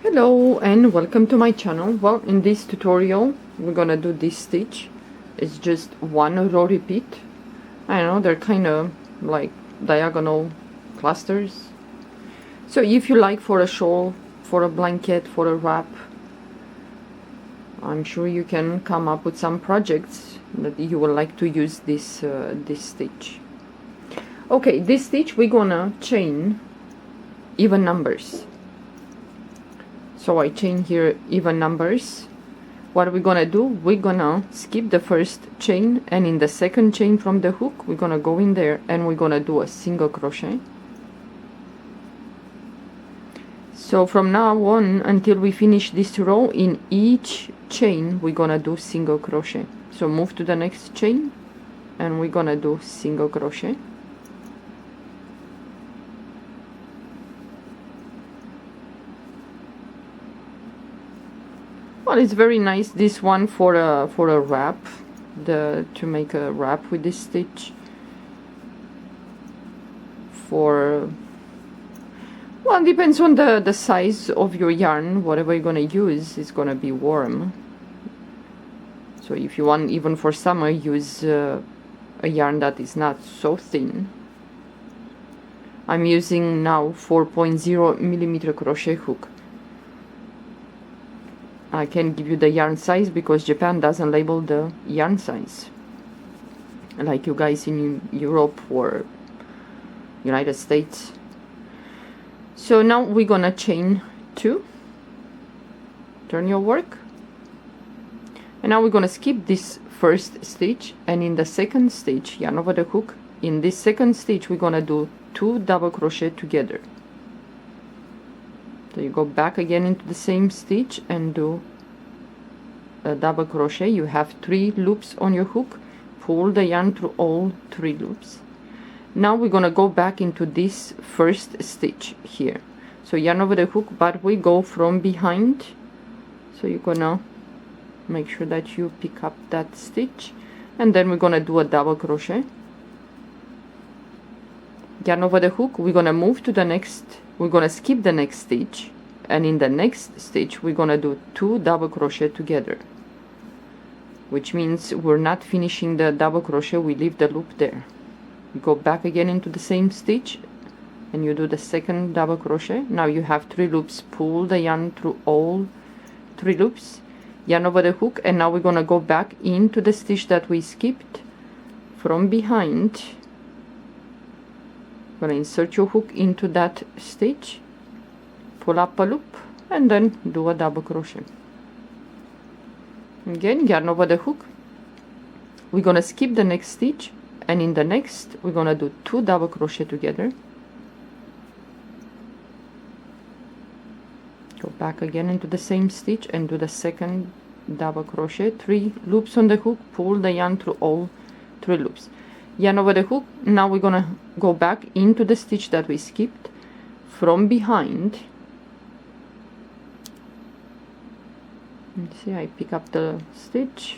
Hello and welcome to my channel. Well, in this tutorial we're gonna do this stitch. It's just one row repeat. I know they're kind of like diagonal clusters, so if you like for a shawl, for a blanket, for a wrap, I'm sure you can come up with some projects that you would like to use this stitch. Okay, this stitch we're gonna chain even numbers. So I chain here even numbers. What we're gonna do, we're gonna skip the first chain, and in the second chain from the hook we're gonna go in there and we're gonna do a single crochet. So from now on until we finish this row, in each chain we're gonna do single crochet. So move to the next chain and we're gonna do single crochet. Well, it's very nice, this one, for a wrap, to make a wrap with this stitch. For, well, it depends on the size of your yarn. Whatever you're gonna use is gonna be warm. So if you want, even for summer, use a yarn that is not so thin. I'm using now 4.0 millimeter crochet hook. I can give you the yarn size because Japan doesn't label the yarn size like you guys in Europe or United States. So now we're gonna chain 2, turn your work, and now we're gonna skip this first stitch, and in the second stitch, yarn over the hook, in this second stitch we're gonna do 2 double crochet together. So you go back again into the same stitch and do a double crochet. You have 3 loops on your hook. Pull the yarn through all 3 loops. Now we're gonna go back into this first stitch here. So yarn over the hook, but we go from behind. So you're gonna make sure that you pick up that stitch, and then we're gonna do a double crochet. Yarn over the hook, we're gonna move to the next, we're gonna skip the next stitch, and in the next stitch we're gonna do 2 double crochet together, which means we're not finishing the double crochet, we leave the loop there. You go back again into the same stitch and you do the second double crochet. Now you have 3 loops. Pull the yarn through all 3 loops, yarn over the hook, and now we're gonna go back into the stitch that we skipped from behind. Gonna insert your hook into that stitch, pull up a loop, and then do a double crochet. Again, yarn over the hook, we're gonna skip the next stitch, and in the next we're gonna do 2 double crochet together. Go back again into the same stitch and do the second double crochet. 3 loops on the hook, pull the yarn through all 3 loops, yarn over the hook. Now we're gonna go back into the stitch that we skipped from behind. See, I pick up the stitch,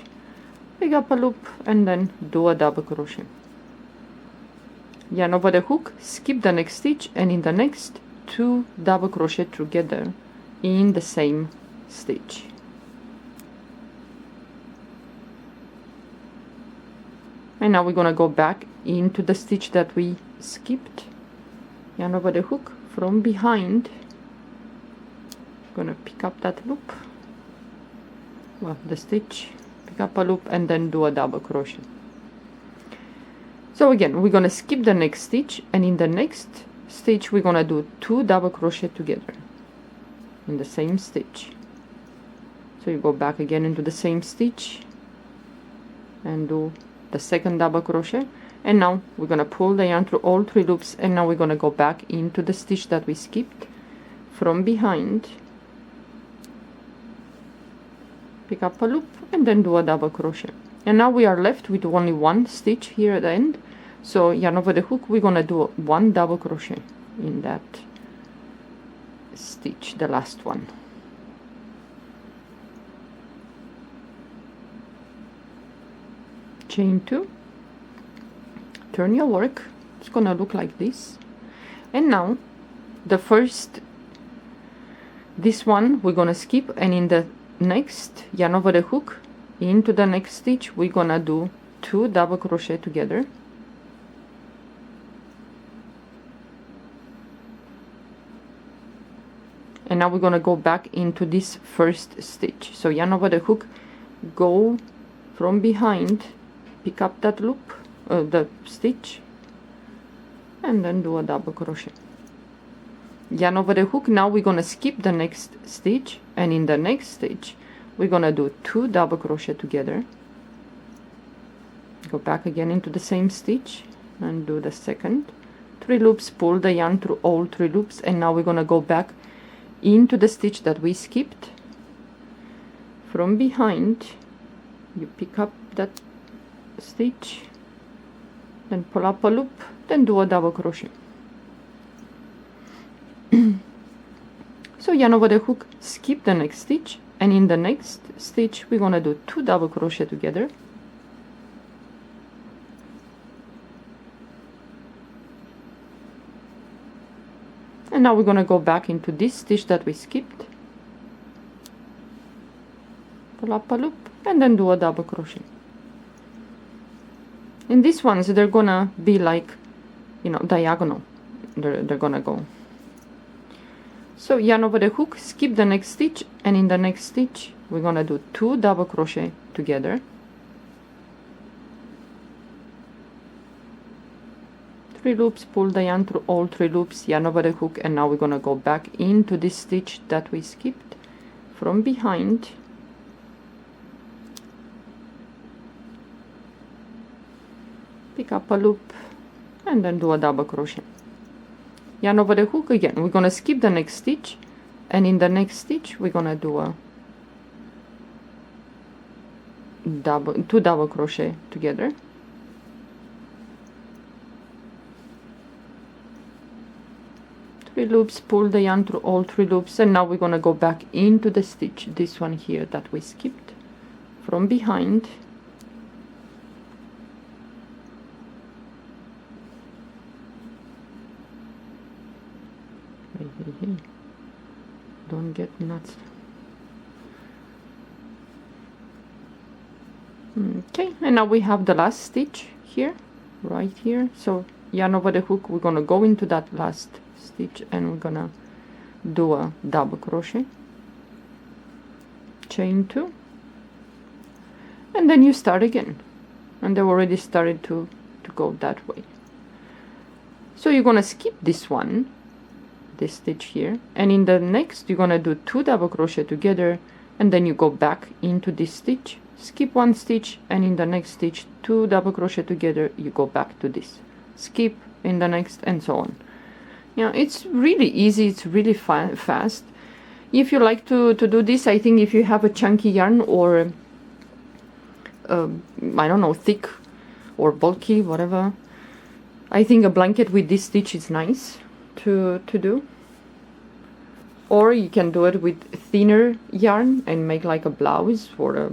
pick up a loop, and then do a double crochet. Yarn over the hook, skip the next stitch, and in the next 2 double crochet together in the same stitch. And now we're gonna go back into the stitch that we skipped, yarn over the hook from behind, gonna pick up that loop, well, the stitch, pick up a loop, and then do a double crochet. So again, we're gonna skip the next stitch, and in the next stitch we're gonna do 2 double crochet together in the same stitch. So you go back again into the same stitch and do the second double crochet, and now we're gonna pull the yarn through all 3 loops, and now we're gonna go back into the stitch that we skipped from behind, pick up a loop, and then do a double crochet. And now we are left with only 1 stitch here at the end. So yarn over the hook, we're gonna do 1 double crochet in that stitch, the last one. Chain 2, turn your work, it's gonna look like this. And now the first This one we're gonna skip, and in the next yarn over the hook into the next stitch we're gonna do 2 double crochet together, and now we're gonna go back into this first stitch. So yarn over the hook, go from behind, pick up that loop, the stitch, and then do a double crochet. Yarn over the hook. Now we're gonna skip the next stitch, and in the next stitch we're gonna do 2 double crochet together, go back again into the same stitch and do the second 3 loops, pull the yarn through all 3 loops, and now we're gonna go back into the stitch that we skipped. From behind you pick up that stitch, then pull up a loop, then do a double crochet. So yarn over the hook, skip the next stitch, and in the next stitch we're gonna do 2 double crochet together, and now we're gonna go back into this stitch that we skipped, pull up a loop, and then do a double crochet. In these ones they're gonna be like, you know, diagonal, they're gonna go. So yarn over the hook, skip the next stitch, and in the next stitch we're gonna do 2 double crochet together, 3 loops, pull the yarn through all 3 loops, yarn over the hook, and now we're gonna go back into this stitch that we skipped. From behind pick up a loop, and then do a double crochet. Yarn over the hook again, we're gonna skip the next stitch, and in the next stitch we're gonna do a 2 double crochet together, 3 loops, pull the yarn through all 3 loops, and now we're gonna go back into the stitch, this one here that we skipped. From behind don't get nuts. Okay, and now we have the last stitch here, right here. So yarn over the hook, we're gonna go into that last stitch, and we're gonna do a double crochet, chain 2, and then you start again, and they've already started to go that way. So you're gonna skip this one, this stitch here, and in the next you're gonna do 2 double crochet together, and then you go back into this stitch, skip 1 stitch, and in the next stitch 2 double crochet together, you go back to this, skip in the next, and so on. Yeah, it's really easy, it's really fast. If you like to do this, I think if you have a chunky yarn, or I don't know, thick or bulky, whatever, I think a blanket with this stitch is nice to do. Or you can do it with thinner yarn and make like a blouse or a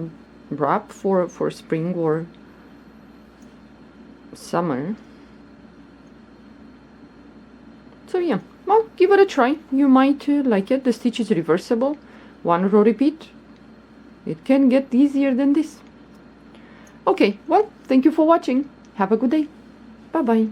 wrap for spring or summer. So yeah, well, give it a try, you might like it. The stitch is reversible, 1 row repeat. It can get easier than this. Okay, well, thank you for watching, have a good day, bye bye.